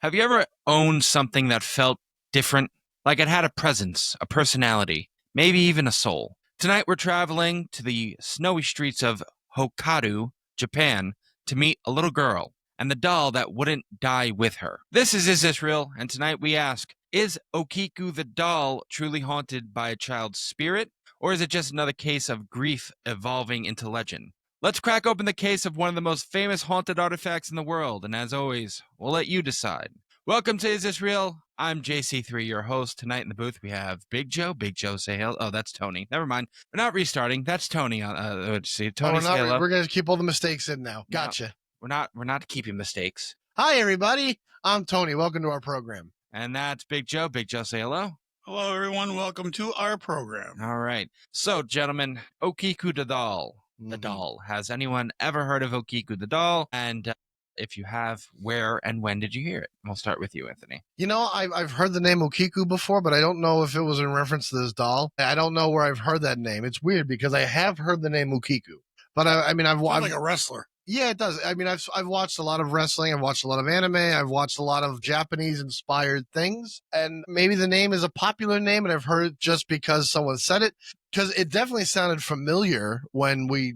Have you ever owned something that felt different? Like it had a presence, a personality, maybe even a soul? Tonight we're traveling to the snowy streets of Hokkaido, Japan, to meet a little girl and the doll that wouldn't die with her. This is This Real? And tonight we ask, is Okiku the Doll truly haunted by a child's spirit? Or is it just another case of grief evolving into legend? Let's crack open the case of one of the most famous haunted artifacts in the world, and as always, we'll let you decide. Welcome to Is This Real? I'm JC3, your host. Tonight in the booth we have Big Joe. Big Joe, say hello. Oh, that's Tony. Never mind. We're not restarting. That's Tony. Let's see. Tony, say hello. We're going to keep all the mistakes in now. Gotcha. No, we're not keeping mistakes. Hi, everybody. I'm Tony. Welcome to our program. And that's Big Joe. Big Joe, say hello. Hello, everyone. Welcome to our program. All right. So, gentlemen, Okiku the Doll. The doll. Has anyone ever heard of Okiku the Doll? And if you have, where and when did you hear it? We'll start with you, Anthony. You know, I've heard the name Okiku before, but I don't know if it was in reference to this doll. I don't know where I've heard that name. It's weird because I have heard the name Okiku, but I've like a wrestler. Yeah, it does. I mean, I've watched a lot of wrestling. I've watched a lot of anime. I've watched a lot of Japanese-inspired things. And maybe the name is a popular name, and I've heard it just because someone said it. Because it definitely sounded familiar when we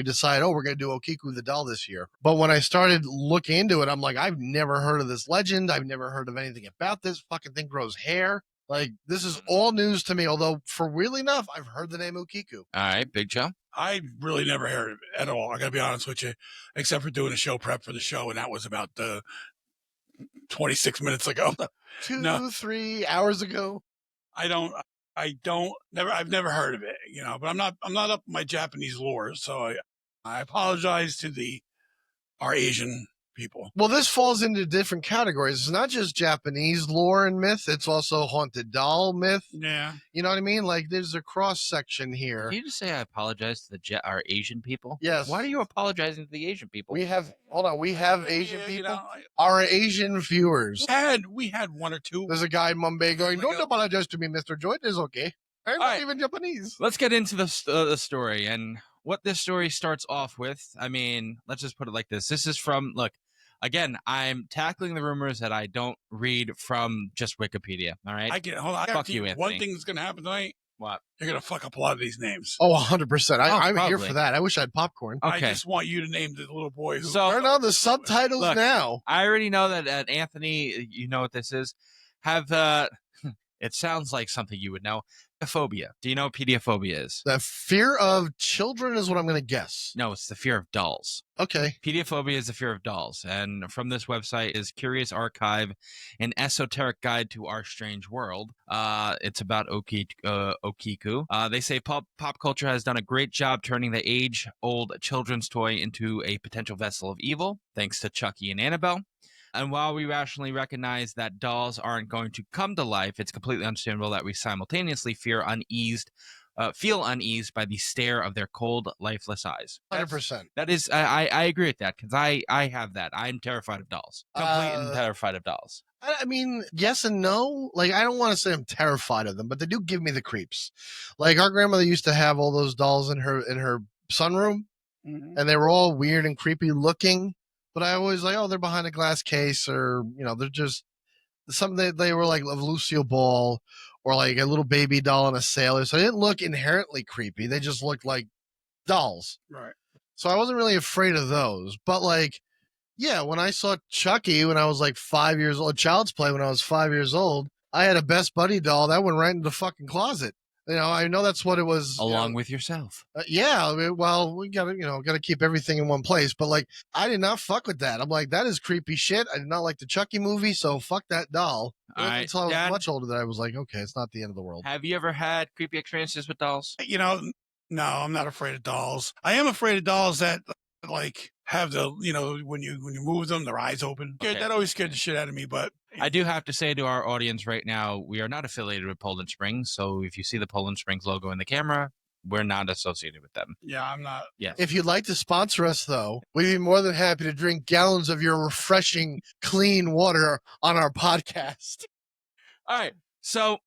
decided, we're going to do Okiku the Doll this year. But when I started looking into it, I'm like, I've never heard of this legend. I've never heard of anything about this. Fucking thing grows hair. Like, this is all news to me, although, for real enough, I've heard the name Okiku. All right, Big Joe? I really never heard of it at all. I got to be honest with you, except for doing a show prep for the show, and that was about 26 minutes ago. 3 hours ago. I've never heard of it, but I'm not up my Japanese lore, so I apologize to our Asian people. Well, this falls into different categories. It's not just Japanese lore and myth. It's also haunted doll myth. Yeah. You know what I mean? Like, there's a cross section here. Did you just say I apologize to our Asian people? Yes. Why are you apologizing to the Asian people? We have Asian people. Our Asian viewers. We had one or two. There's a guy in Mumbai going, don't apologize to me, Mr. Joy. It's okay. I'm not even Japanese. Let's get into the story. And what this story starts off with, I mean, let's just put it like this. This is from, look, again, I'm tackling the rumors that I don't read from just Wikipedia, all right? Fuck you, Anthony. One thing's going to happen tonight. What? You're going to fuck up a lot of these names. Oh, 100%. I'm probably here for that. I wish I had popcorn. Okay. I just want you to name the little boy who... So, turn on the subtitles now. I already know that Anthony, you know what this is. It sounds like something you would know. Pediophobia. Do you know what pediophobia is? The fear of children is what I'm going to guess. No, it's the fear of dolls. Okay. Pediophobia is the fear of dolls. And from this website is Curious Archive, an esoteric guide to our strange world. It's about Okiku. They say pop culture has done a great job turning the age-old children's toy into a potential vessel of evil, thanks to Chucky and Annabelle. And while we rationally recognize that dolls aren't going to come to life, it's completely understandable that we simultaneously feel uneased by the stare of their cold, lifeless eyes. 100%. That is, I agree with that because I have that. I'm terrified of dolls. Completely terrified of dolls. I mean, yes and no. Like, I don't want to say I'm terrified of them, but they do give me the creeps. Like, our grandmother used to have all those dolls in her sunroom, and they were all weird and creepy looking. But I always like, they're behind a glass case, or they're just something. They were like a Lucille Ball, or like a little baby doll and a sailor. So they didn't look inherently creepy. They just looked like dolls. Right. So I wasn't really afraid of those. But like, yeah, when I saw Chucky when I was like 5 years old, Child's Play when I was 5 years old, I had a Best Buddy doll that went right into the fucking closet. I know that's what it was. Along with yourself. Yeah. Well, we got to keep everything in one place. But like, I did not fuck with that. I'm like, that is creepy shit. I did not like the Chucky movie. So fuck that doll. Until I was much older that I was like, okay, it's not the end of the world. Have you ever had creepy experiences with dolls? No, I'm not afraid of dolls. I am afraid of dolls that like have the, when you move them, their eyes open. Okay. That always scared the shit out of me. But I do have to say to our audience right now, we are not affiliated with Poland Springs. So if you see the Poland Springs logo in the camera, we're not associated with them. Yeah, I'm not. Yes. If you'd like to sponsor us, though, we'd be more than happy to drink gallons of your refreshing, clean water on our podcast. All right. So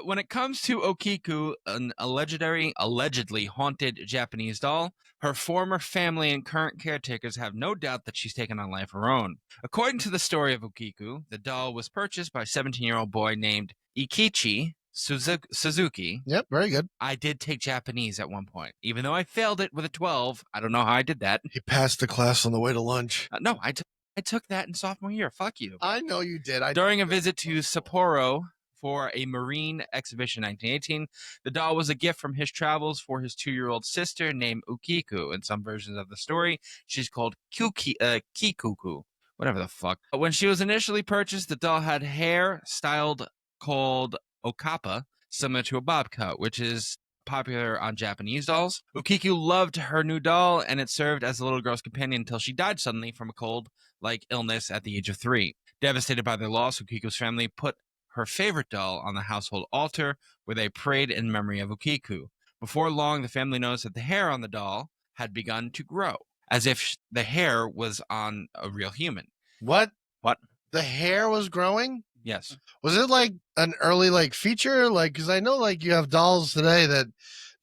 when it comes to Okiku, an allegedly haunted Japanese doll, Her former family and current caretakers have no doubt that she's taken on life of her own. According to the story of Okiku, the doll was purchased by a 17-year-old boy named Ikichi Suzuki. Yep, very good. I did take Japanese at one point. Even though I failed it with a 12, I don't know how I did that. He passed the class on the way to lunch. No, I took that in sophomore year. Fuck you. I know you did. During a visit to Sapporo for a marine exhibition in 1918, the doll was a gift from his travels for his 2-year-old sister named Okiku. In some versions of the story, she's called Kikuku, whatever the fuck. When she was initially purchased, the doll had hair styled called okappa, similar to a bob cut, which is popular on Japanese dolls. Okiku loved her new doll, and it served as the little girl's companion until she died suddenly from a cold-like illness at the age of 3. Devastated by their loss, Okiku's family put her favorite doll on the household altar, where they prayed in memory of Okiku. Before long, the family noticed that the hair on the doll had begun to grow, as if the hair was on a real human. What? What? The hair was growing? Yes. Was it like an early feature? Because I know you have dolls today that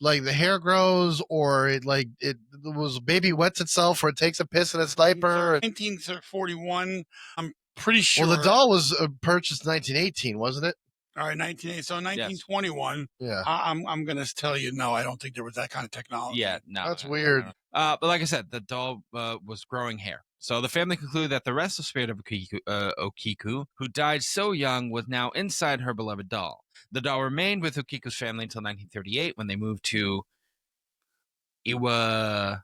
the hair grows, or it was baby wets itself, or it takes a piss in its diaper. 1941. I'm pretty sure. Well, the doll was purchased in 1918, wasn't it? All right, 1980. So 1921. Yeah. I'm going to tell you, no, I don't think there was that kind of technology. Yeah, no. That's weird. But like I said, the doll was growing hair. So the family concluded that the restless spirit of Okiku, who died so young, was now inside her beloved doll. The doll remained with Okiku's family until 1938, when they moved to Iwamizawa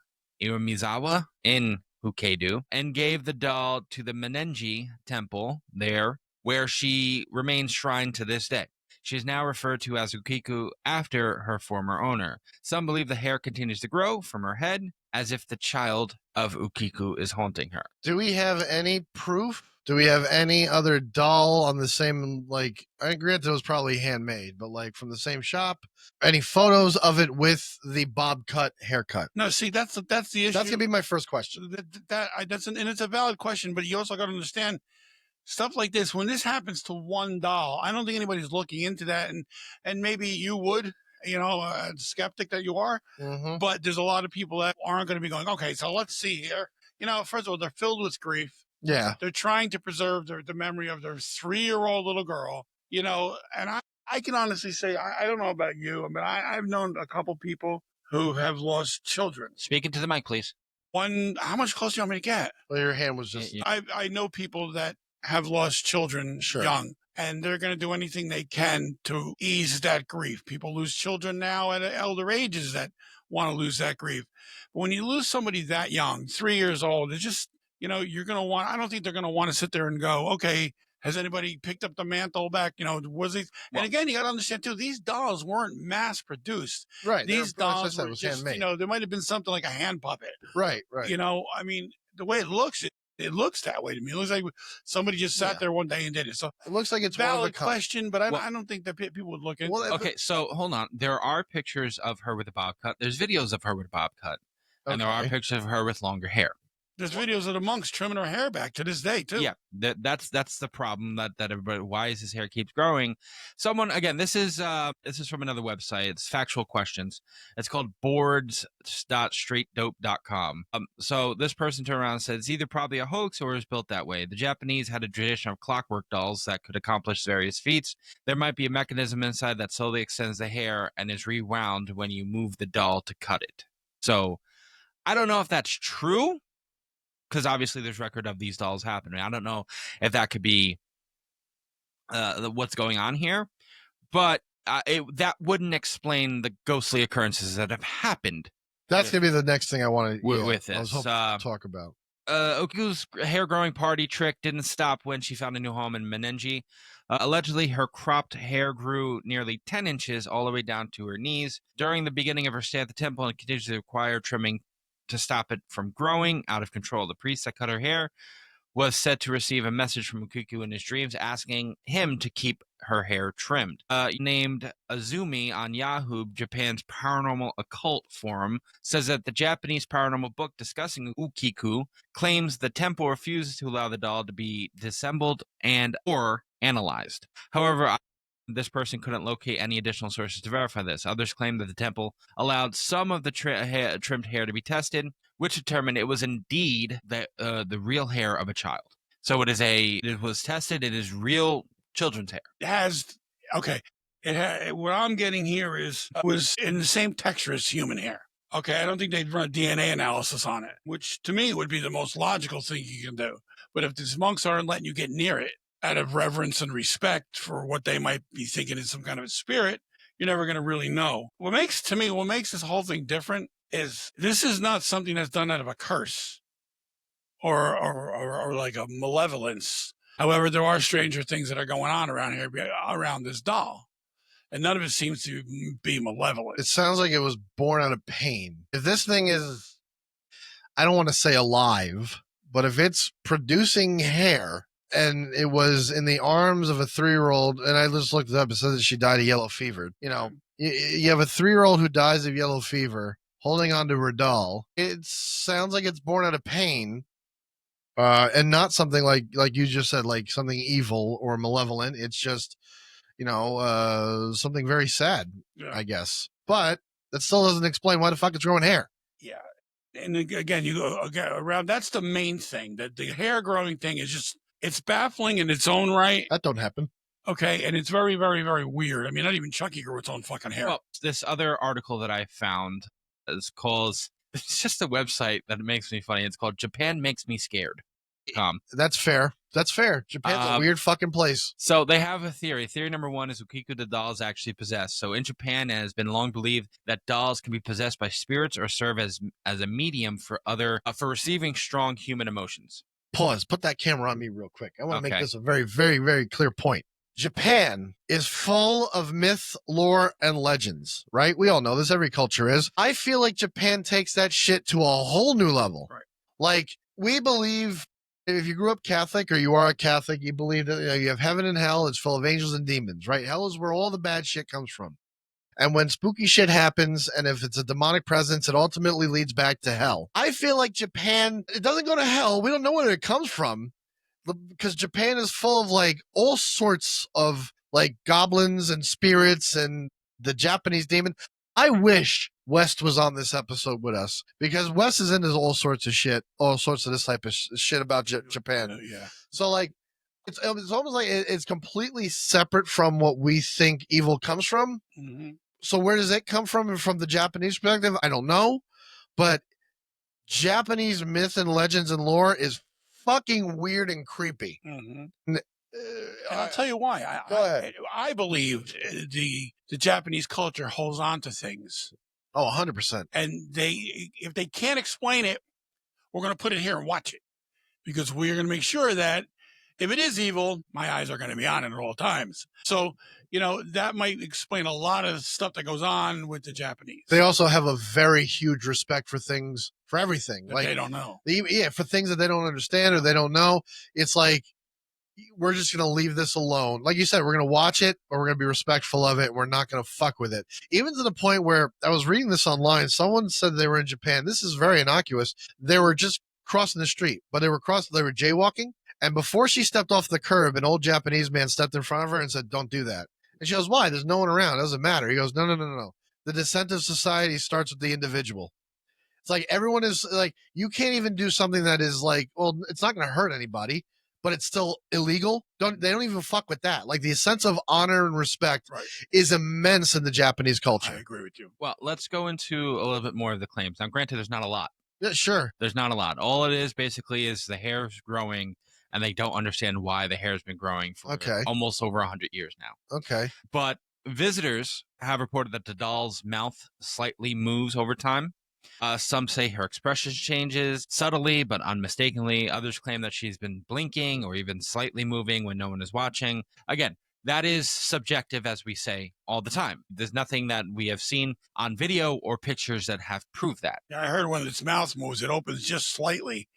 in Hokkaido, and gave the doll to the Menenji temple there, where she remains shrined to this day. She is now referred to as Okiku after her former owner. Some believe the hair continues to grow from her head, as if the child of Okiku is haunting her. Do we have any proof? Do we have any other doll on the same, I grant it was probably handmade, but from the same shop? Any photos of it with the bob cut haircut? No, see, that's the issue. That's gonna be my first question. And it's a valid question, but you also got to understand stuff like this. When this happens to one doll, I don't think anybody's looking into that, and maybe you would. A skeptic that you are, but there's a lot of people that aren't going to be going, okay, so let's see here. First of all, they're filled with grief. Yeah. They're trying to preserve the memory of their 3-year-old little girl, and I can honestly say, I don't know about you, but I've known a couple people who have lost children. Speaking to the mic, please. How much closer do you want me to get? Well, your hand was just... I know people that have lost children young. And they're going to do anything they can to ease that grief. People lose children now at elder ages that want to lose that grief. But when you lose somebody that young, 3 years old, it's just, you're going to want, I don't think they're going to want to sit there and go, okay, has anybody picked up the mantle back? Was it? And again, you got to understand too, these dolls weren't mass produced. Right. These dolls were was just, handmade. there might have been something like a hand puppet. Right. The way it looks, it looks that way to me. It looks like somebody just sat there one day and did it. So it looks like it's valid question, but I don't think that people would look into it. Okay, so hold on. There are pictures of her with a bob cut. There's videos of her with a bob cut. And there are pictures of her with longer hair. There's videos of the monks trimming her hair back to this day, too. Yeah, that's the problem that everybody. Why is his hair keeps growing? Someone again. This is from another website. It's Factual Questions. It's called boards.straightdope.com. So this person turned around and said it's either probably a hoax or is built that way. The Japanese had a tradition of clockwork dolls that could accomplish various feats. There might be a mechanism inside that slowly extends the hair and is rewound when you move the doll to cut it. So I don't know if that's true, because obviously there's record of these dolls happening. I don't know if that could be what's going on here, but that wouldn't explain the ghostly occurrences that have happened. That's going to be the next thing I want to with this. I was hoping to talk about. Okiku's hair growing party trick didn't stop when she found a new home in Menenji. Allegedly, her cropped hair grew nearly 10 inches all the way down to her knees. During the beginning of her stay at the temple, and continues to require trimming to stop it from growing out of control. The priest that cut her hair was said to receive a message from Okiku in his dreams asking him to keep her hair trimmed. Named Azumi on Yahoo, Japan's paranormal occult forum, says that the Japanese paranormal book discussing Okiku claims the temple refuses to allow the doll to be disassembled and or analyzed. However, This person couldn't locate any additional sources to verify this. Others claim that the temple allowed some of the trimmed hair to be tested, which determined it was indeed the real hair of a child. So it was tested. It is real children's hair. It has, okay. What I'm getting here is it was in the same texture as human hair. Okay, I don't think they'd run a DNA analysis on it, which to me would be the most logical thing you can do. But if these monks aren't letting you get near it out of reverence and respect for what they might be thinking is some kind of a spirit, you're never going to really know. What makes this whole thing different is this is not something that's done out of a curse or like a malevolence. However, there are stranger things that are going on around here, around this doll. And none of it seems to be malevolent. It sounds like it was born out of pain. If this thing is, I don't want to say alive, but if it's producing hair and it was in the arms of a 3-year-old, and I just looked it up, it says that she died of yellow fever. You know, you have a 3-year-old who dies of yellow fever holding onto her doll. It sounds like it's born out of pain. And not something like you just said, like something evil or malevolent. It's just, something very sad, I guess. But that still doesn't explain why the fuck it's growing hair. Yeah. And again, you go around. That's the main thing. That the hair growing thing is just, it's baffling in its own right. That don't happen. Okay. And it's very, very, very weird. I mean, not even Chucky grew its own fucking hair. Well, this other article that I found it's just a website that makes me funny. It's called Japan Makes Me Scared. That's fair. Japan's a weird fucking place. So they have a theory. Theory number one is Okiku the Doll is actually possessed. So in Japan, it has been long believed that dolls can be possessed by spirits or serve as a medium for receiving strong human emotions. Pause. Put that camera on me real quick. I want to make this a very, very, very clear point. Japan is full of myth, lore, and legends, right? We all know this. Every culture is. I feel like Japan takes that shit to a whole new level. Right. Like, we believe, if you grew up Catholic or you are a Catholic, you believe that you have heaven and hell. It's full of angels and demons, right? Hell is where all the bad shit comes from. And when spooky shit happens, and if it's a demonic presence, it ultimately leads back to hell. I feel like Japan, it doesn't go to hell. We don't know where it comes from, because Japan is full of like all sorts of like goblins and spirits and the Japanese demon. I wish West was on this episode with us, because West is into all sorts of shit, all sorts of this type of shit about Japan. Yeah. So like, it's almost like it's completely separate from what we think evil comes from. Mm-hmm. So where does it come from? From the Japanese perspective, I don't know, but Japanese myth and legends and lore is fucking weird and creepy. Mm-hmm. And I'll tell you why. Go ahead. I believe the Japanese culture holds on to things. Oh, 100%. And if they can't explain it, we're going to put it here and watch it, because we're going to make sure that if it is evil, my eyes are going to be on it at all times. So, that might explain a lot of stuff that goes on with the Japanese. They also have a very huge respect for things, for everything. That they don't know. For things that they don't understand or they don't know. It's like, we're just going to leave this alone. Like you said, we're going to watch it, or we're going to be respectful of it. We're not going to fuck with it. Even to the point where I was reading this online. Someone said they were in Japan. This is very innocuous. They were just crossing the street, but they were jaywalking. And before she stepped off the curb, an old Japanese man stepped in front of her and said, "Don't do that." And she goes, "Why? There's no one around. It doesn't matter." He goes, No. The descent of society starts with the individual. It's like everyone is like, you can't even do something that is like, well, it's not going to hurt anybody, but it's still illegal. They don't even fuck with that. Like, the sense of honor and respect is immense in the Japanese culture. I agree with you. Well, let's go into a little bit more of the claims. Now, granted, there's not a lot. Yeah, sure. There's not a lot. All it is basically is the hair's growing, and they don't understand why the hair's been growing for almost over 100 years now. Okay. But visitors have reported that the doll's mouth slightly moves over time. Some say her expression changes subtly but unmistakably. Others claim that she's been blinking or even slightly moving when no one is watching. Again, that is subjective, as we say all the time. There's nothing that we have seen on video or pictures that have proved that. Yeah, I heard when its mouth moves, it opens just slightly.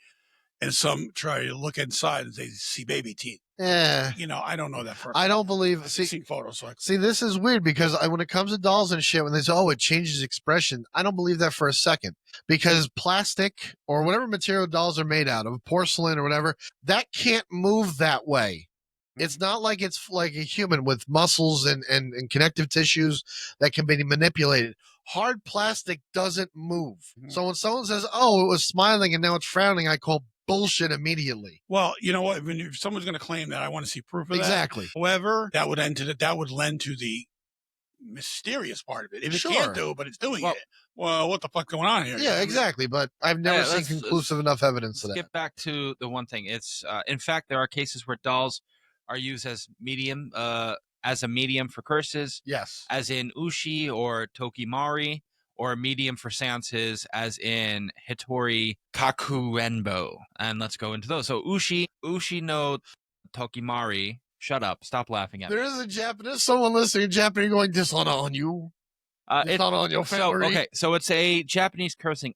And some try to look inside and they see baby teeth. Yeah. I don't know that for I don't believe. I've seen photos. See, this is weird, because when it comes to dolls and shit, when they say, "Oh, it changes expression," I don't believe that for a second, because plastic or whatever material dolls are made out of, porcelain or whatever, that can't move that way. It's not like it's like a human with muscles and connective tissues that can be manipulated. Hard plastic doesn't move. Mhm. So when someone says, "Oh, it was smiling and now it's frowning," I call bullshit immediately. Well, you know what? If someone's going to claim that, I want to see proof of that. Exactly. However, that would lend to the mysterious part of it. If it Sure. can't do it, but it's doing Well- it, well, what the fuck's going on here? Yeah, exactly. But I've never seen let's- conclusive enough evidence of Let's that. get back to the one thing. It's in fact there are cases where dolls are used as a medium for curses, Yes. as in Ushi or Tokimari, or a medium for seances, as in Hitori Kakurenbo. And let's go into those. So Ushi no Tokimari. Shut up! Stop laughing at me. There is a Japanese, someone listening in Japanese going, "Dishonor on you, dishonor on your family." So it's a Japanese cursing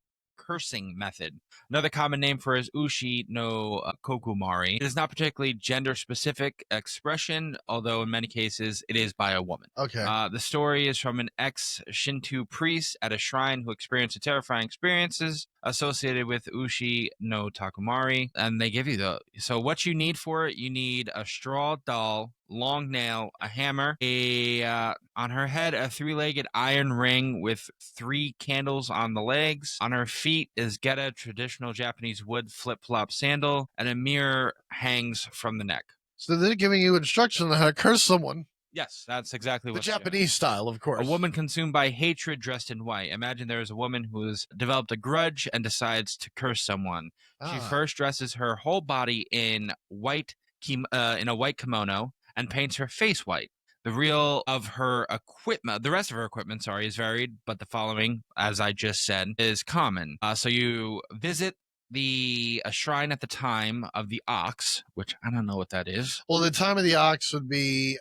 method. Another common name for it is Ushi no Kokumari. It is not particularly gender-specific expression, although in many cases it is by a woman. Okay. The story is from an ex-Shinto priest at a shrine who experienced the terrifying experiences associated with Ushi no Takumari, and they give you so what you need for it, you need a straw doll, long nail, a hammer, on her head a 3-legged iron ring with 3 candles on the legs. On her feet is geta, traditional Japanese wood flip-flop sandal, and a mirror hangs from the neck. So they're giving you instructions on how to curse someone. Yes, that's exactly The what Japanese style, of course. A woman consumed by hatred dressed in white. Imagine there is a woman who has developed a grudge and decides to curse someone. She first dresses her whole body in white, in a white kimono, and paints her face white. The rest of her equipment, is varied, but the following, as I just said, is common. So you visit a shrine at the time of the ox, which I don't know what that is. Well, the time of the ox would be,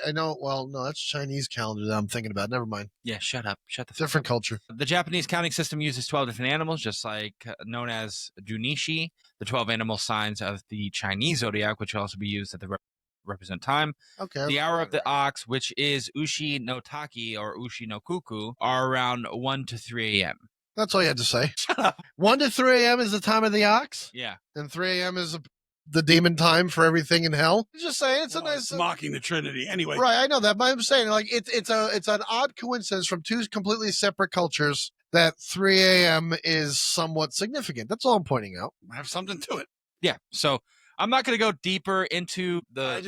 I know, well, no, that's Chinese calendar that I'm thinking about. Never mind. Yeah, shut up. Shut the fuck Different up. culture. The Japanese counting system uses 12 different animals, just like known as Junichi, the 12 animal signs of the Chinese zodiac, which will also be used at the represent time. Okay. The hour of the ox, which is Ushi no Taki or Ushi no Kuku, are around 1 to 3 a.m. That's all you had to say. Shut up. 1 to 3 a.m. is the time of the ox? Yeah. And 3 a.m. is the demon time for everything in hell? Just saying, it's a nice... mocking the Trinity. Anyway. Right, I know that, but I'm saying, like, it's an odd coincidence from 2 completely separate cultures that 3 a.m. is somewhat significant. That's all I'm pointing out. Have something to it. Yeah, so I'm not going to go deeper into okay.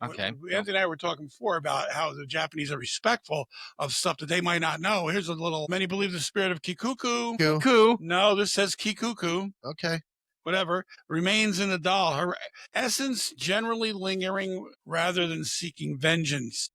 Anthony and I were talking before about how the Japanese are respectful of stuff that they might not know. Here's a little, many believe the spirit of Kikuku. Kiku. No, this says Kikuku. Okay. Whatever, remains in the doll. Her essence generally lingering rather than seeking vengeance.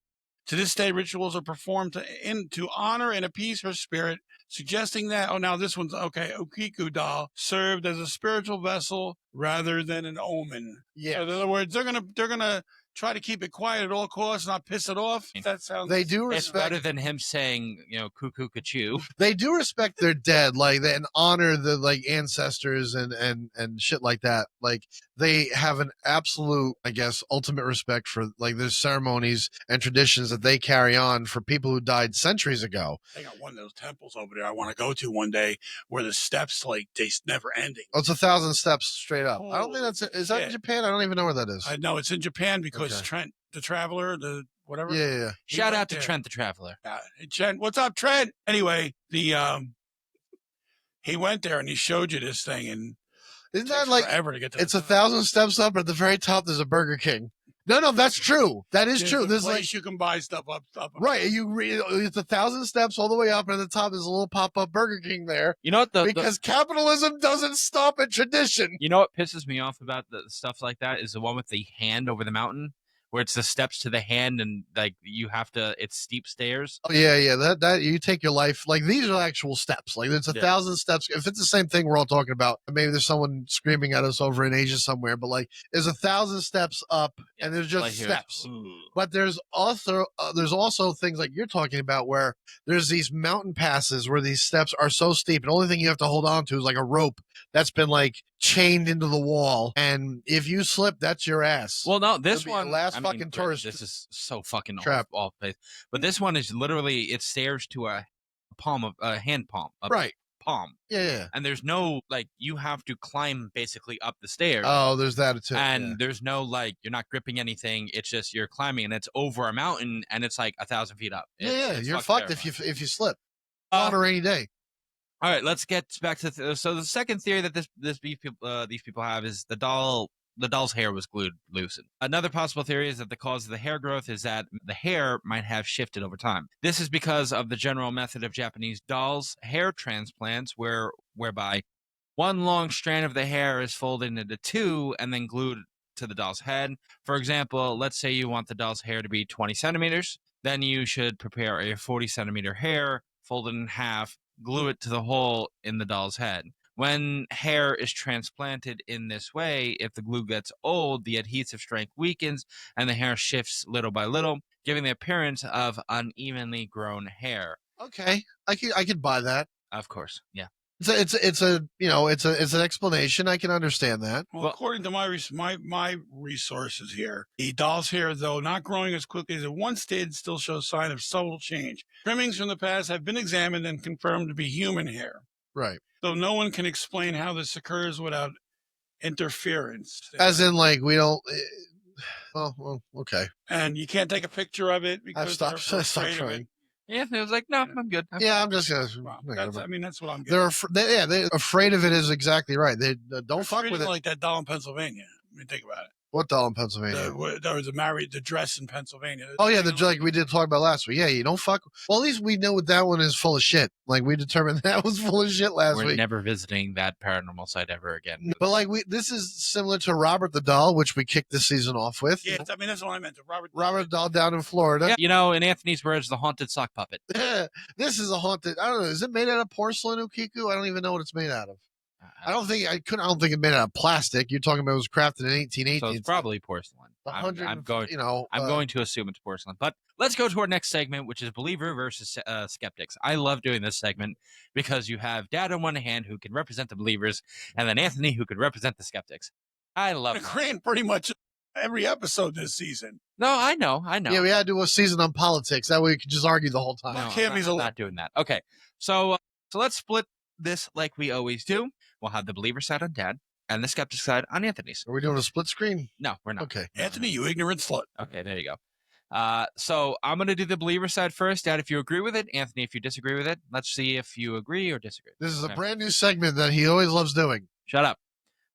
To this day, rituals are performed to honor and appease her spirit, suggesting that, now this one's, okay, Okiku doll served as a spiritual vessel rather than an omen. Yeah. So in other words, they're gonna try to keep it quiet at all costs, not piss it off. That sounds. They do It's respect... better than him saying, cuckoo kachu. They do respect their dead, like, and honor the, like, ancestors and shit like that. Like, they have an absolute, I guess, ultimate respect for, like, there's ceremonies and traditions that they carry on for people who died centuries ago. They got one of those temples over there I want to go to one day where the steps, like, they never ending. Oh, it's 1,000 steps straight up. I don't think that's it. Is that in shit. Japan? I don't even know where that is. I know it's in Japan because Okay. Trent, the traveler, the whatever. Yeah. Shout out to there. Trent the Traveler. Hey, Trent, what's up, Trent? Anyway, he went there and he showed you this thing, and Isn't it that takes like, forever to get to it's the 1,000 steps up, at the very top there's a Burger King. No, that's true. That is There's true. a There's place like, you can buy stuff up. right, it's 1,000 steps all the way up, and at the top is a little pop-up Burger King there. You know what Because capitalism doesn't stop at tradition. You know what pisses me off about the stuff like that is the one with the hand over the mountain, where it's the steps to the hand and like it's steep stairs. Oh yeah. That you take your life, like, these are actual steps. Like, it's 1,000 steps. If it's the same thing we're all talking about, maybe there's someone screaming at us over in Asia somewhere, but like, there's 1,000 steps up, and there's just Like here, steps. ooh. But there's also things like you're talking about where there's these mountain passes where these steps are so steep, and the only thing you have to hold on to is like a rope that's been like chained into the wall, and if you slip, that's your ass. Well, no, this It'll be one the last fucking tourist This is so fucking trap. off place. But this one is literally it stairs to a hand palm. Right. palm. Yeah. And there's no, like, you have to climb basically up the stairs. Oh, there's that too. And there's no, like, you're not gripping anything. It's just you're climbing, and it's over a mountain, and it's like 1,000 feet up. It's you're fucked terrifying. if you slip. On a rainy day. All right, let's get back to so the second theory that these people have is the doll's hair was glued loosened. Another possible theory is that the cause of the hair growth is that the hair might have shifted over time. This is because of the general method of Japanese dolls' hair transplants, whereby one long strand of the hair is folded into two and then glued to the doll's head. For example, let's say you want the doll's hair to be 20 centimeters. Then you should prepare a 40-centimeter hair, fold it in half, glue it to the hole in the doll's head. When hair is transplanted in this way, if the glue gets old, the adhesive strength weakens and the hair shifts little by little, giving the appearance of unevenly grown hair. Okay, I could buy that. Of course, yeah. It's an explanation. I can understand that. Well, according to my resources here, the doll's hair, though not growing as quickly as it once did, still shows sign of subtle change. Trimmings from the past have been examined and confirmed to be human hair. Right. So no one can explain how this occurs without interference. As in, like, we don't. Well, okay. And you can't take a picture of it because I've stopped trying. Yeah, it was like, no, I'm good. I'm just gonna. Well, that's what I'm getting. They're afraid of it. Is exactly right. They don't fuck with it. Like that doll in Pennsylvania. I mean, think about it. What doll in Pennsylvania? There was the dress in Pennsylvania. Oh yeah, like we did talk about last week. Yeah, you don't fuck. Well, at least we know that one is full of shit. Like we determined that was full of shit last week. We're never visiting that paranormal site ever again. But like this is similar to Robert the Doll, which we kicked this season off with. Yeah, I mean that's what I meant. Robert the Doll down in Florida. Yeah, in Anthony's words, the haunted sock puppet. This is a haunted. I don't know. Is it made out of porcelain, Okiku? I don't even know what it's made out of. I don't think it's made out of plastic. You're talking about it was crafted in 1880. So it's probably porcelain. I'm going to assume it's porcelain. But let's go to our next segment, which is believer versus skeptics. I love doing this segment because you have Dad on one hand who can represent the believers, and then Anthony who can represent the skeptics. I love it. Ran pretty much every episode this season. No, I know. Yeah, we had to do a season on politics. That way we could just argue the whole time. No, I'm not doing that. Okay, so let's split this like we always do. We'll have the believer side on Dad and the skeptic side on Anthony's. Are we doing a split screen? No, we're not. Okay. Anthony, you ignorant slut. Okay, there you go. So I'm going to do the believer side first. Dad, if you agree with it. Anthony, if you disagree with it. Let's see if you agree or disagree. This is a brand new segment that he always loves doing. Shut up.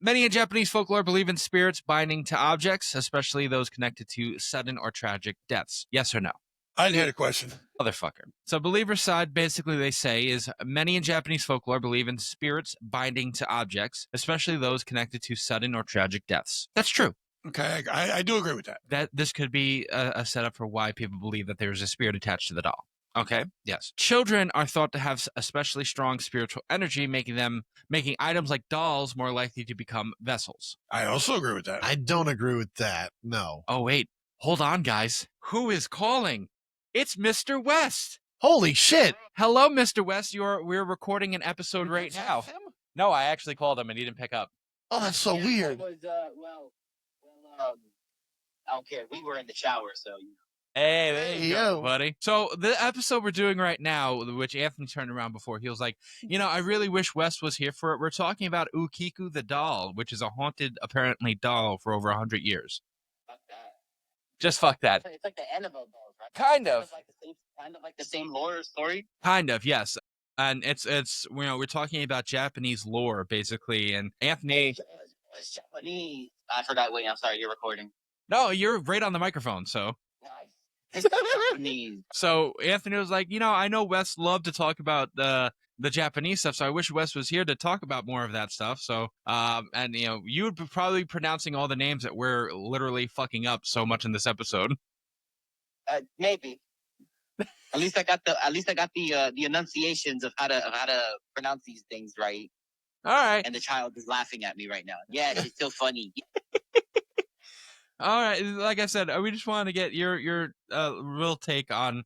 Many in Japanese folklore believe in spirits binding to objects, especially those connected to sudden or tragic deaths. Yes or no? I didn't hear the question. Motherfucker. So believer side, basically they say, is many in Japanese folklore believe in spirits binding to objects, especially those connected to sudden or tragic deaths. That's true. Okay, I do agree with that. That this could be a setup for why people believe that there's a spirit attached to the doll. Okay. Yes. Children are thought to have especially strong spiritual energy, making items like dolls more likely to become vessels. I also agree with that. I don't agree with that. No. Oh, wait. Hold on, guys. Who is calling? It's Mr. West. Holy shit. Hello, Mr. West. We're recording an episode right now. No, I actually called him and he didn't pick up. Oh, that's so weird. I don't care. We were in the shower, so Hey, there you go, buddy. So the episode we're doing right now, which Anthony turned around before, he was like, I really wish Wes was here for it. We're talking about Okiku the Doll, which is a haunted, apparently, doll for over 100 years. Fuck that. Just fuck that. It's like the Annabelle dolls, right? Kind of. Kind of like the same lore story. Kind of, yes. And it's we're talking about Japanese lore, basically. And Anthony... It's Japanese. I forgot. Wait, I'm sorry. You're recording. No, you're right on the microphone, so... It's Japanese. So Anthony was like, I know Wes loved to talk about the Japanese stuff, so I wish Wes was here to talk about more of that stuff. So, and you would be probably pronouncing all the names that we're literally fucking up so much in this episode. Maybe. At least I got the enunciations of how to pronounce these things right. All right. And the child is laughing at me right now. Yeah, it's so funny. All right, like I said, we just wanted to get your real take on,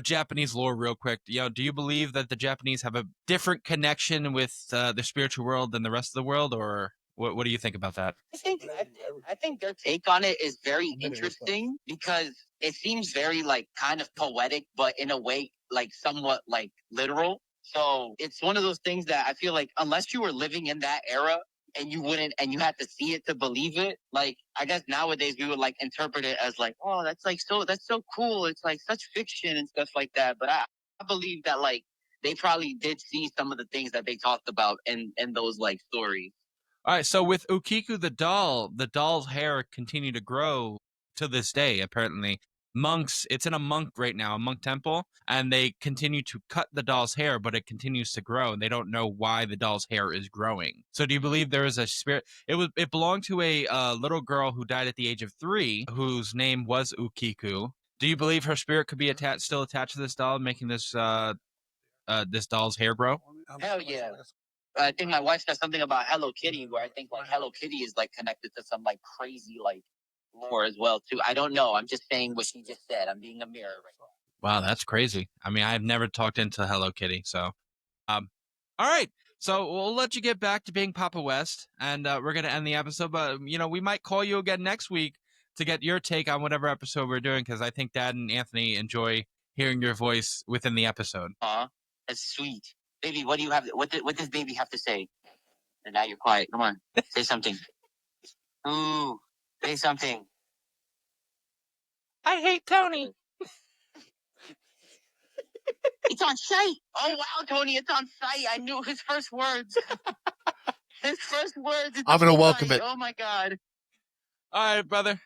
Japanese lore real quick. Do you believe that the Japanese have a different connection with the spiritual world than the rest of the world, or what do you think about that? I think their take on it is very interesting because it seems very kind of poetic, but in a way somewhat literal. So it's one of those things that I feel like unless you were living in that era and you had to see it to believe it, like I guess nowadays we would like interpret it as like, oh, that's so cool. It's like such fiction and stuff like that. But I believe that like they probably did see some of the things that they talked about in those like stories. All right, so with Okiku the doll's hair continued to grow to this day, apparently. Monks, it's in a monk right now, a monk temple, and they continue to cut the doll's hair, but it continues to grow, and they don't know why the doll's hair is growing. So do you believe there is a spirit? It belonged to a little girl who died at the age of 3, whose name was Okiku. Do you believe her spirit could be still attached to this doll, making this this doll's hair grow? Hell yeah. I think my wife said something about Hello Kitty, where I think like Hello Kitty is like connected to some like crazy like lore as well too. I don't know. I'm just saying what she just said. I'm being a mirror right now. Wow, that's crazy. I mean, I've never talked into Hello Kitty, so all right. So we'll let you get back to being Papa West, and we're gonna end the episode. But we might call you again next week to get your take on whatever episode we're doing, because I think Dad and Anthony enjoy hearing your voice within the episode. That's sweet. Baby, what do you have? What does baby have to say? And now you're quiet. Come on, say something. Ooh, say something. I hate Tony. It's on site. Oh wow, Tony, it's on site. I knew his first words. His first words. I'm gonna welcome it. Oh my god. All right, brother.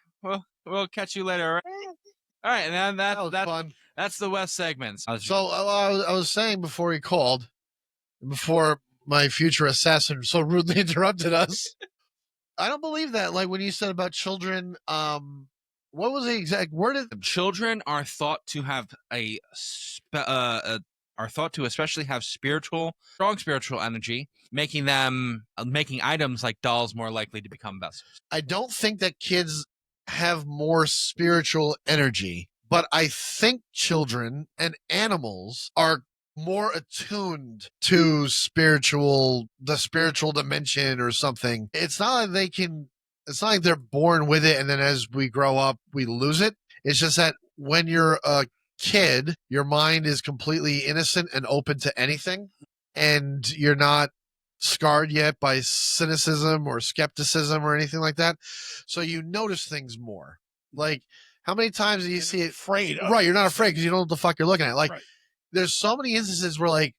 We'll catch you later. All right. All right, and then That was fun. That's the West segments. So I was saying before he called, before my future assassin so rudely interrupted us, I don't believe that. Like when you said about children, what was the exact word? Children are thought to have are thought to especially have strong spiritual energy, making items like dolls more likely to become vessels. I don't think that kids have more spiritual energy, but I think children and animals are more attuned to the spiritual dimension or something. It's not like they're born with it and then as we grow up, we lose it. It's just that when you're a kid, your mind is completely innocent and open to anything, and you're not scarred yet by cynicism or skepticism or anything like that. So you notice things more. Like, how many times do you see it? Afraid of Right, you're not afraid because you know what the fuck you're looking at. Like, Right. There's so many instances where, like,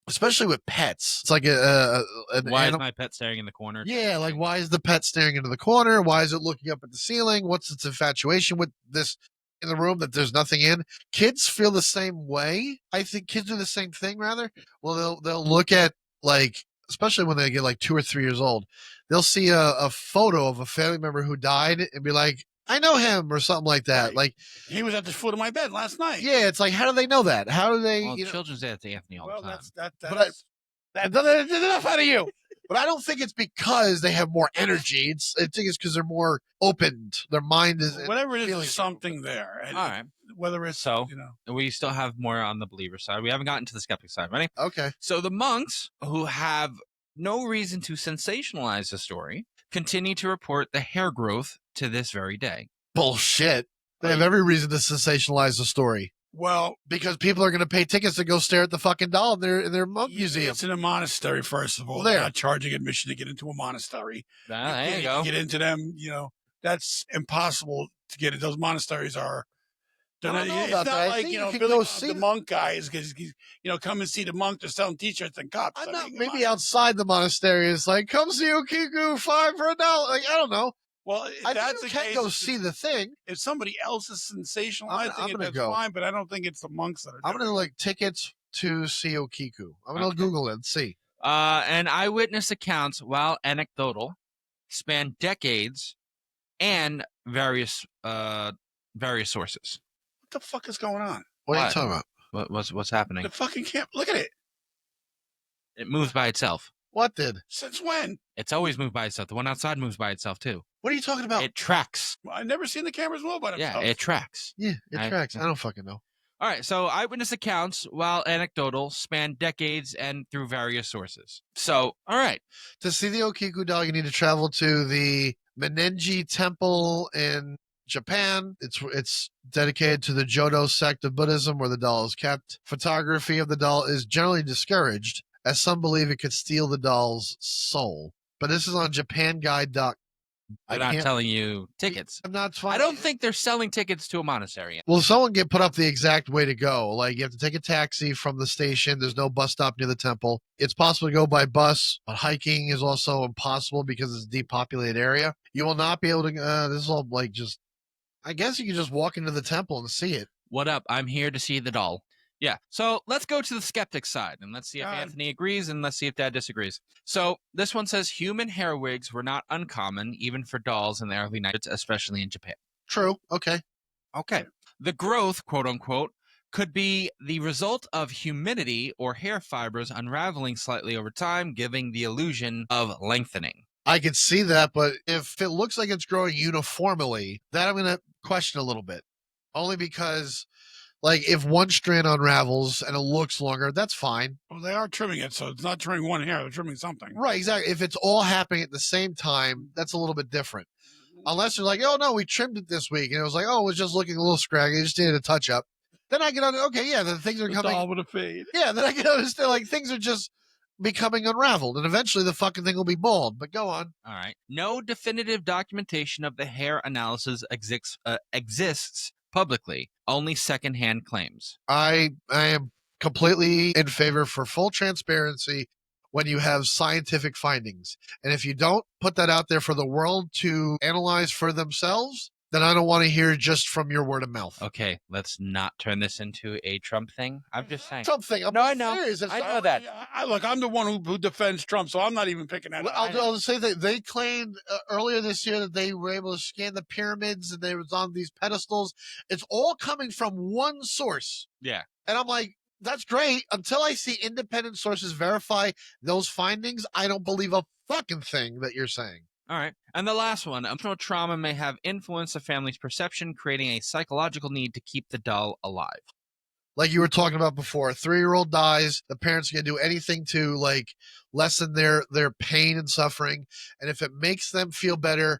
especially with pets, it's like Why is my pet staring in the corner? Yeah, like why is the pet staring into the corner? Why is it looking up at the ceiling? What's its infatuation with this in the room that there's nothing in? Kids feel the same way. I think kids do the same thing rather. Well, they'll look at, like, especially when they get like 2 or 3 years old, they'll see a photo of a family member who died and be like, I know him or something like that. Right. Like, he was at the foot of my bed last night. yeah, it's like, how do they know that? How do they? Well, children say that to Anthony all the time. That's That's enough out of you. But I don't think it's because they have more energy. I think it's because they're more opened. Their mind is whatever it is, feelings there's something there. And All right. whether it's So, you know, we still have more on the believer side. We haven't gotten to the skeptic side. Ready? Okay. So the monks, who have no reason to sensationalize the story, continue to report the hair growth to this very day. Bullshit. They have every reason to sensationalize the story well, because people are going to pay tickets to go stare at the fucking doll in their monk museum. it's in a monastery. First of all, Well, they're there. not charging admission to get into a monastery. There you go. Get into them. That's impossible to get. Those monasteries are. I don't know It's about not that. I like think you can Billy go Bob see the the- monk guys because come and see the monk. They're selling T-shirts and cups. I'm I not. mean, Maybe come on. outside the monastery, it's like, come see Okiku, $5 for a dollar. Like, I don't know. Well, if I that's think the you can case, go see the thing. if somebody else is sensationalizing I'm it, gonna that's go. fine. But I don't think it's the monks that are. I'm doing going to it. like tickets to see Okiku. I'm going to Okay. Google it and see. And eyewitness accounts, while anecdotal, span decades and various sources. What the fuck is going on? What are you What? talking about? What's happening? The fucking camp. Look at it. It moves by itself. What did? Since when? It's always moved by itself. The one outside moves by itself too. What are you talking about? It tracks. Well, I've never seen the cameras move by Yeah, themselves. it tracks. Yeah, it I- tracks. I don't fucking know. All right, so eyewitness accounts, while anecdotal, span decades and through various sources. So, all right. To see the Okiku doll, you need to travel to the Menenji Temple in Japan. It's dedicated to the Jodo sect of Buddhism, where the doll is kept. Photography of the doll is generally discouraged, as some believe it could steal the doll's soul. But this is on JapanGuide.com. They're not telling you tickets. I'm not I finding don't think they're selling tickets to a monastery. Well, someone get put up the exact way to go. Like, you have to take a taxi from the station. There's no bus stop near the temple. It's possible to go by bus, but hiking is also impossible because it's a depopulated area. You will not be able to. This is all like just. I guess you can just walk into the temple and see it. What up? I'm here to see the doll. Yeah. So let's go to the skeptic side and let's see if Anthony agrees and let's see if Dad disagrees. So this one says human hair wigs were not uncommon, even for dolls in the early 90s, especially in Japan. True. Okay. Okay. The growth, quote unquote, could be the result of humidity or hair fibers unraveling slightly over time, giving the illusion of lengthening. I can see that, but if it looks like it's growing uniformly, that I'm going to question a little bit. Only because, like, if one strand unravels and it looks longer, that's fine. Well, they are trimming it, so it's not trimming one hair. They're trimming something. Right, exactly. If it's all happening at the same time, that's a little bit different. Unless you're like, oh, no, we trimmed it this week. And it was like, oh, it was just looking a little scraggy. It just needed a touch up. Then I get on, okay, yeah, the things are The coming. doll with a fade. Yeah, then I can understand, like, things are just becoming unraveled. And eventually the fucking thing will be bald. But go on. All right. No definitive documentation of the hair analysis exists publicly, only secondhand claims. I am completely in favor for full transparency when you have scientific findings. And if you don't put that out there for the world to analyze for themselves, then I don't want to hear just from your word of mouth. Okay, let's not turn this into a Trump thing. I'm just saying. Trump thing. I'm No, I know. serious. I know that. Look, I'm the one who defends Trump, so I'm not even picking that up. I'll say that they claimed earlier this year that they were able to scan the pyramids and they was on these pedestals. It's all coming from one source. Yeah. And I'm like, that's great. Until I see independent sources verify those findings, I don't believe a fucking thing that you're saying. All right. And the last one, emotional trauma may have influenced a family's perception, creating a psychological need to keep the doll alive. Like you were talking about before, a 3-year-old dies, the parents are going to do anything to like lessen their pain and suffering. And if it makes them feel better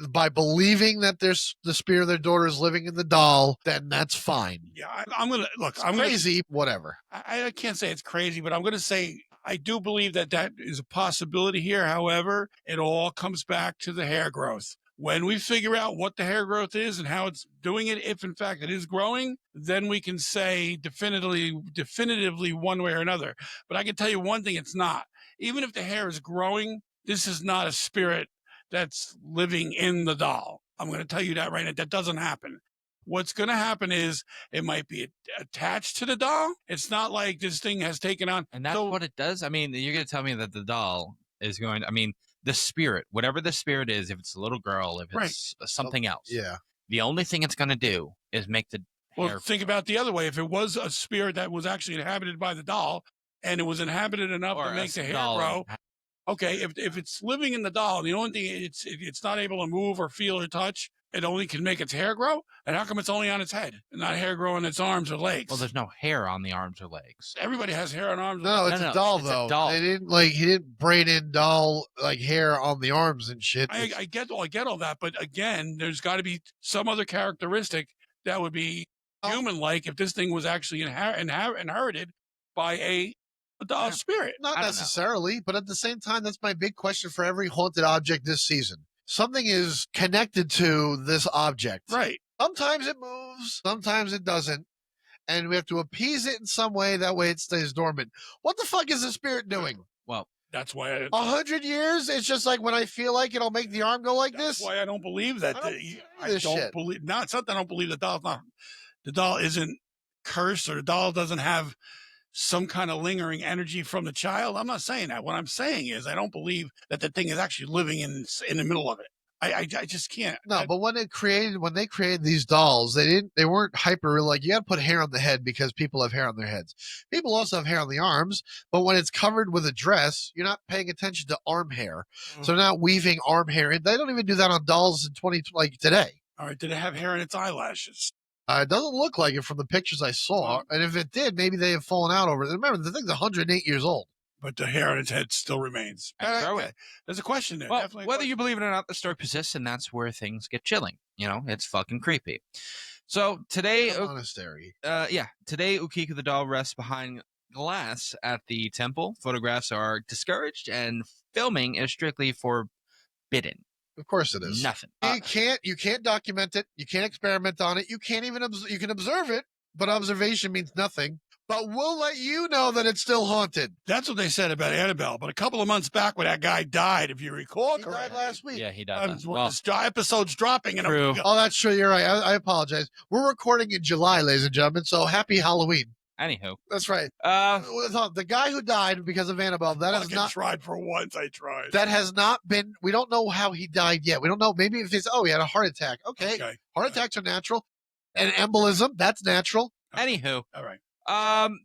by believing that there's the spirit of their daughter is living in the doll, then that's fine. Yeah, I'm going to look. I'm crazy, whatever. I can't say it's crazy, but I'm going to say I do believe that is a possibility here. However, it all comes back to the hair growth. When we figure out what the hair growth is and how it's doing it, if in fact it is growing, then we can say definitively one way or another. But I can tell you one thing, it's not. Even if the hair is growing, this is not a spirit that's living in the doll. I'm going to tell you that right now. That doesn't happen. What's going to happen is it might be attached to the doll. It's not like this thing has taken on. And that's what it does? I mean, you're going to tell me that the doll is going to, I mean, the spirit, whatever the spirit is, if it's a little girl, if it's something else. Yeah. The only thing it's going to do is make the hair. Think about the other way. If it was a spirit that was actually inhabited by the doll and it was inhabited enough to make the hair grow. Okay, if it's living in the doll, the only thing it's not able to move or feel or touch, it only can make its hair grow. And how come it's only on its head and not hair growing its arms or legs? Well, there's no hair on the arms or legs. Everybody has hair on arms. No, it's a doll though. They didn't he didn't braid in doll like hair on the arms and shit. I get all that, but again, there's got to be some other characteristic that would be human-like if this thing was actually inherited by a spirit. Not necessarily, but at the same time, that's my big question for every haunted object this season. Something is connected to this object. Right. Sometimes it moves, sometimes it doesn't. And we have to appease it in some way. That way it stays dormant. What the fuck is the spirit doing? Well, that's why 100 years? It's just like when I feel like it, I'll make the arm go like this? That's why I don't believe that. I don't believe. No, it's not that I don't believe the doll's not. The doll isn't cursed or the doll doesn't have some kind of lingering energy from the child. I'm not saying that. What I'm saying is I don't believe that the thing is actually living in the middle of it. I just can't. No, but when they created these dolls, they weren't hyper like you got to put hair on the head because people have hair on their heads. People also have hair on the arms, but when it's covered with a dress, you're not paying attention to arm hair. So they're not weaving arm hair. They don't even do that on dolls in today. All right, did it have hair in its eyelashes? It doesn't look like it from the pictures I saw. And if it did, maybe they have fallen out over it. Remember, the thing's 108 years old. but the hair on his head still remains. And throw it. There's a question there. Well, Definitely a whether question. you believe it or not, the story persists, and that's where things get chilling. It's fucking creepy. So today, Monastery. today Okiku the Doll rests behind glass at the temple. Photographs are discouraged, and filming is strictly forbidden. Of course it is. Nothing. You can't document it. You can't experiment on it. You can't even you can observe it, but observation means nothing. But we'll let you know that it's still haunted. That's what they said about Annabelle. But a couple of months back when that guy died, if you recall He died correctly. last week. Yeah, he died. This episode's dropping. And True. Oh, that's true. You're right. I apologize. We're recording in July, ladies and gentlemen. So happy Halloween. Anywho, That's right. The guy who died because of Annabelle, that has not tried for once. I tried. That has not been. We don't know how he died yet. We don't know. Maybe if he had a heart attack. Okay. Heart attacks are natural. And embolism, that's natural. Anywho, all right.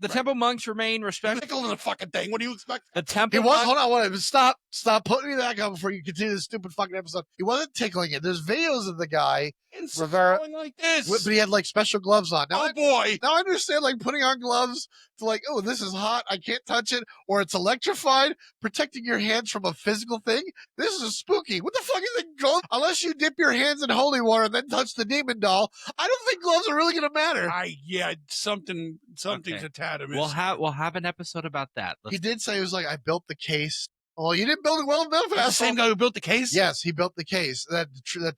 The temple monks remain respectful. Tickled in the fucking thing. What do you expect? The temple. Hold on. Stop putting me back on before you continue this stupid fucking episode. He wasn't tickling it. There's videos of the guy Rivera like this, but he had like special gloves on. Now, boy! Now I understand like putting on gloves to like, oh, this is hot, I can't touch it, or it's electrified. Protecting your hands from a physical thing. This is spooky. What the fuck is it, gloves? Unless you dip your hands in holy water and then touch the demon doll, I don't think gloves are really gonna matter. Something's a tad amiss. We'll have an episode about that. He did say, he was like, I built the case. Oh, you didn't build it well enough. The same guy who built the case? Yes, he built the case that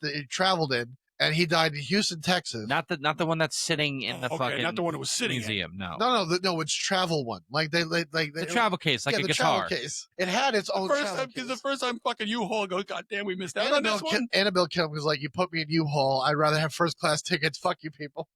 he traveled in, and he died in Houston, Texas. Not the one that's sitting in the fucking. Not the one that was sitting museum. No. No, it's travel one. Like the travel case, like a guitar. Travel case. It had its own. The first time fucking U-Haul goes, God damn, we missed out on this one. Annabelle Kim was like, you put me in U-Haul, I'd rather have first class tickets. Fuck you, people.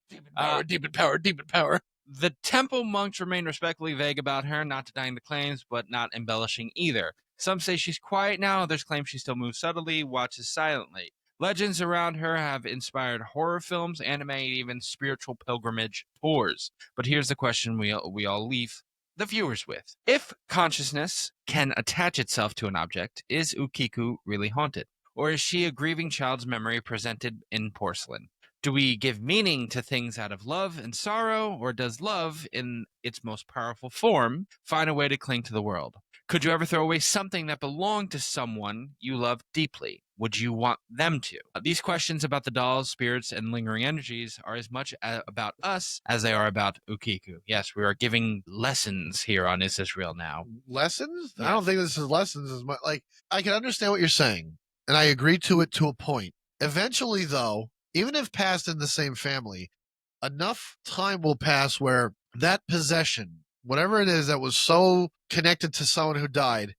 Demon power. The temple monks remain respectfully vague about her, not denying the claims, but not embellishing either. Some say she's quiet now, others claim she still moves subtly, watches silently. Legends around her have inspired horror films, anime, and even spiritual pilgrimage tours. But here's the question we all leave the viewers with. If consciousness can attach itself to an object, is Okiku really haunted? Or is she a grieving child's memory presented in porcelain? Do we give meaning to things out of love and sorrow, or does love, in its most powerful form, find a way to cling to the world? Could you ever throw away something that belonged to someone you loved deeply? Would you want them to? These questions about the dolls, spirits, and lingering energies are as much about us as they are about Okiku. Yes, we are giving lessons here on Is This Real Now? Lessons? Yes. I don't think this is lessons as much. Like, I can understand what you're saying, and I agree to it to a point. Eventually, though, even if passed in the same family, enough time will pass where that possession, whatever it is that was so connected to someone who died,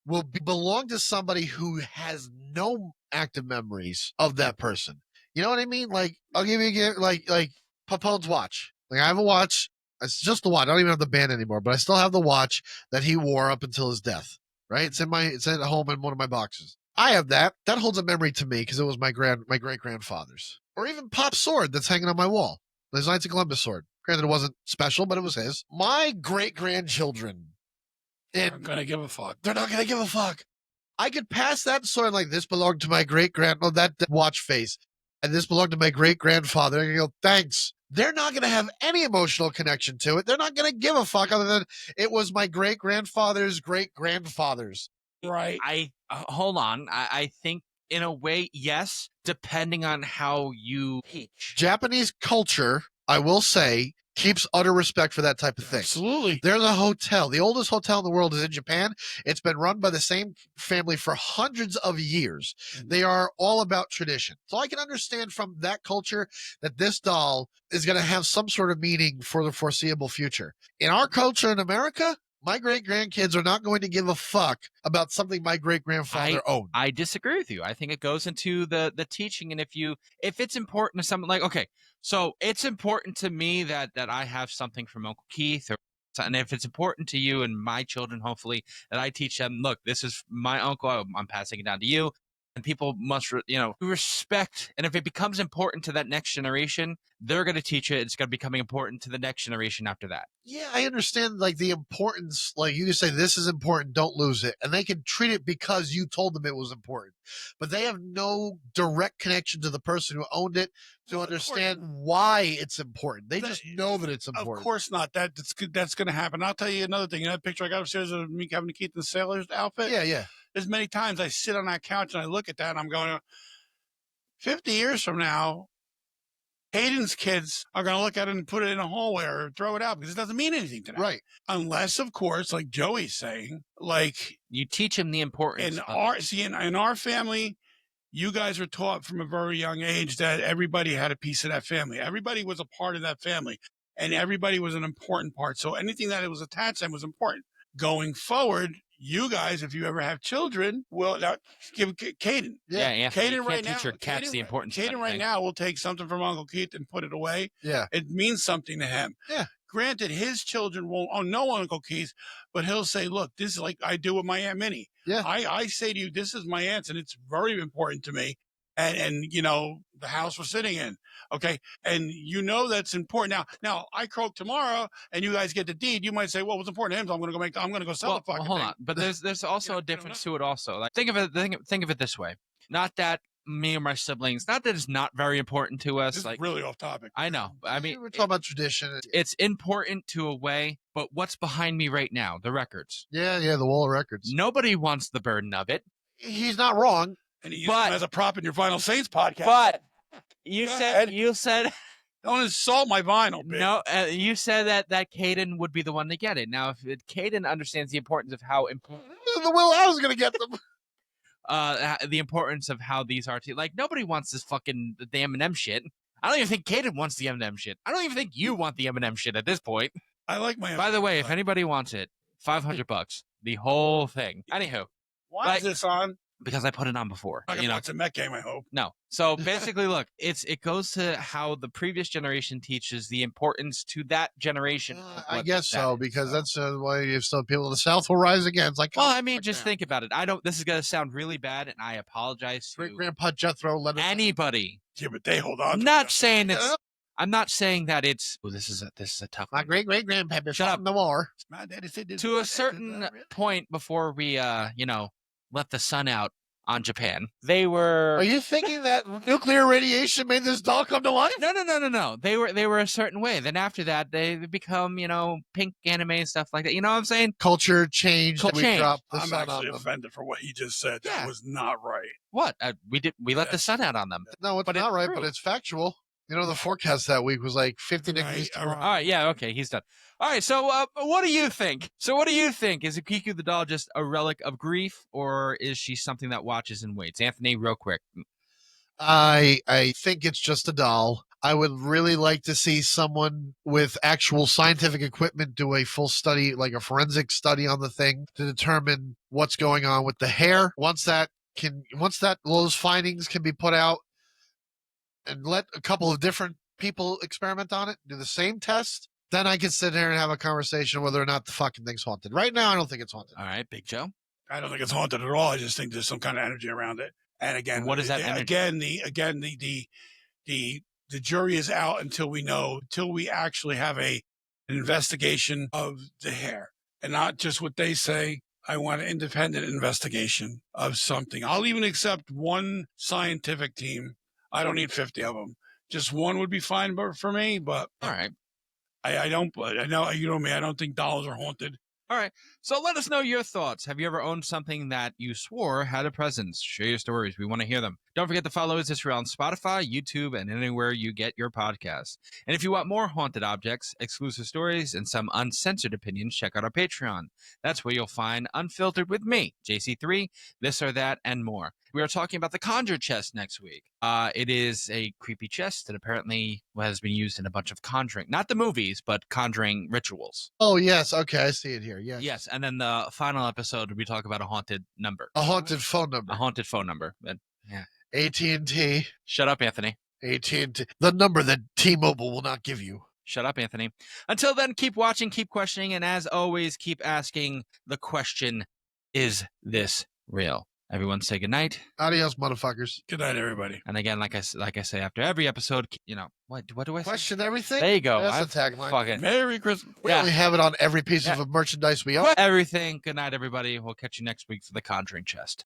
will belong to somebody who has no active memories of that person. You know what I mean? Like, I'll give you like Papone's watch. Like, I have a watch. It's just the watch. I don't even have the band anymore, but I still have the watch that he wore up until his death. Right? It's at home in one of my boxes. I have that. That holds a memory to me because it was my great-grandfather's. Or even Pop's sword that's hanging on my wall. His Knights of Columbus sword. Granted, it wasn't special, but it was his. My great-grandchildren. They're not gonna give a fuck. They're not gonna give a fuck. I could pass that sword like, this belonged to my that watch face. And this belonged to my great-grandfather. And you go, thanks. They're not going to have any emotional connection to it. They're not going to give a fuck other than it was my great-grandfather's great-grandfather's. Right. Hold on. I think in a way, yes, depending on how you teach. Japanese culture, I will say, keeps utter respect for that type of thing. Absolutely. There's a hotel. The oldest hotel in the world is in Japan. It's been run by the same family for hundreds of years. They are all about tradition. So I can understand from that culture that this doll is going to have some sort of meaning for the foreseeable future. In our culture in America, my great-grandkids are not going to give a fuck about something my great-grandfather owned. I disagree with you. I think it goes into the teaching. And if it's important to someone, like, okay, so it's important to me that I have something from Uncle Keith, and if it's important to you and my children, hopefully, that I teach them, look, this is my uncle, I'm passing it down to you. And people must, respect. And if it becomes important to that next generation, they're going to teach it. It's going to become important to the next generation after that. Yeah, I understand like the importance. Like you can say this is important, don't lose it. And they can treat it because you told them it was important. But they have no direct connection to the person who owned it to understand why it's important. They just know that it's important. Of course not. That's going to happen. I'll tell you another thing. You know that picture I got upstairs of me having to keep the sailor's outfit? Yeah. There's many times I sit on that couch and I look at that and I'm going, 50 years from now, Hayden's kids are going to look at it and put it in a hallway or throw it out because it doesn't mean anything to them. Right. Unless, of course, like Joey's saying, like you teach him the importance. In our family, you guys were taught from a very young age that everybody had a piece of that family. Everybody was a part of that family and everybody was an important part. So anything that it was attached to them was important. Going forward, you guys, if you ever have children, will give Caden. Yeah. Caden right now. Teach your cats the importance. Caden right now will take something from Uncle Keith and put it away. Yeah. It means something to him. Yeah. Granted, his children won't know Uncle Keith, but he'll say, look, this is like I do with my Aunt Minnie. Yeah. I say to you, this is my aunt's and it's very important to me. And the house we're sitting in. Okay. And that's important. Now I croak tomorrow and you guys get the deed. You might say, well, what's important to him? So I'm going to go sell the fucking hold thing. on. But there's also a difference to it also. Like think of it this way. Not that me or my siblings, not that it's not very important to us. This like is really off topic. I know. I mean, we're talking about tradition. It's important to a way, but what's behind me right now? The records. Yeah, the wall of records. Nobody wants the burden of it. He's not wrong. And he used him as a prop in your Vinyl Saints podcast. But you said don't insult my vinyl. Bitch. No, you said that Caden would be the one to get it. Now, if Caden understands the importance of how important the Will I was going to get them. The importance of how these are like nobody wants this fucking the M&M shit. I don't even think Caden wants the M&M shit. I don't even think you want the M&M shit at this point. I like my. By the way, if anybody wants it, $500, the whole thing. Anywho, why is this on? Because I put it on before. It's a Met game, I hope. No. So basically, look, it goes to how the previous generation teaches the importance to that generation. I guess so, because that's why if some people in the South will rise again. It's like, well, I mean, just think about it. This is going to sound really bad, and I apologize to Great Grandpa Jethro. Anybody. Yeah, but they hold on. I'm not saying that it's. Oh, this is a tough. My great grandpa shut up in the war. My daddy said this. To a certain point before we, let the sun out on Japan, they were. Are you thinking that nuclear radiation made this doll come to life? No. They were a certain way. Then after that, they become pink anime and stuff like that. You know what I'm saying? Culture changed. I'm actually offended for what he just said. Yeah. That was not right. What we let the sun out on them. No, it's not right, but it's factual. The forecast that week was like 50 degrees. All right, yeah, okay, he's done. All right, so what do you think? Is Okiku the Doll just a relic of grief, or is she something that watches and waits? Anthony, real quick. I think it's just a doll. I would really like to see someone with actual scientific equipment do a full study, like a forensic study on the thing to determine what's going on with the hair. Once those findings can be put out, and let a couple of different people experiment on it, do the same test, then I can sit here and have a conversation whether or not the fucking thing's haunted. Right now, I don't think it's haunted. All right, Big Joe. I don't think it's haunted at all. I just think there's some kind of energy around it. And again, what is that energy? The jury is out until we actually have an investigation of the hair, and not just what they say. I want an independent investigation of something. I'll even accept one scientific team. I don't need 50 of them. Just one would be fine for me, but all right. I know, you know me, I don't think dolls are haunted. All right. So let us know your thoughts. Have you ever owned something that you swore had a presence? Share your stories. We want to hear them. Don't forget to follow Is Real on Spotify, YouTube, and anywhere you get your podcasts. And if you want more haunted objects, exclusive stories, and some uncensored opinions, check out our Patreon. That's where you'll find Unfiltered with me, JC3, This or That, and more. We are talking about the Conjure chest next week. It is a creepy chest that apparently has been used in a bunch of conjuring, not the movies, but conjuring rituals. Oh, yes. Okay, I see it here. Yes. Yes, and then the final episode, we talk about a haunted number. A haunted phone number. A haunted phone number. But, yeah. AT&T. Shut up, Anthony. AT&T. The number that T-Mobile will not give you. Shut up, Anthony. Until then, keep watching, keep questioning, and as always, keep asking the question, is this real? Everyone say goodnight. Adios, motherfuckers. Good night, everybody. And again, like I say after every episode, what do I say? Question everything? There you go. That's the tagline. Fucking Merry Christmas. We only have it on every piece of merchandise we own. everything. Good night, everybody. We'll catch you next week for the Conjuring Chest.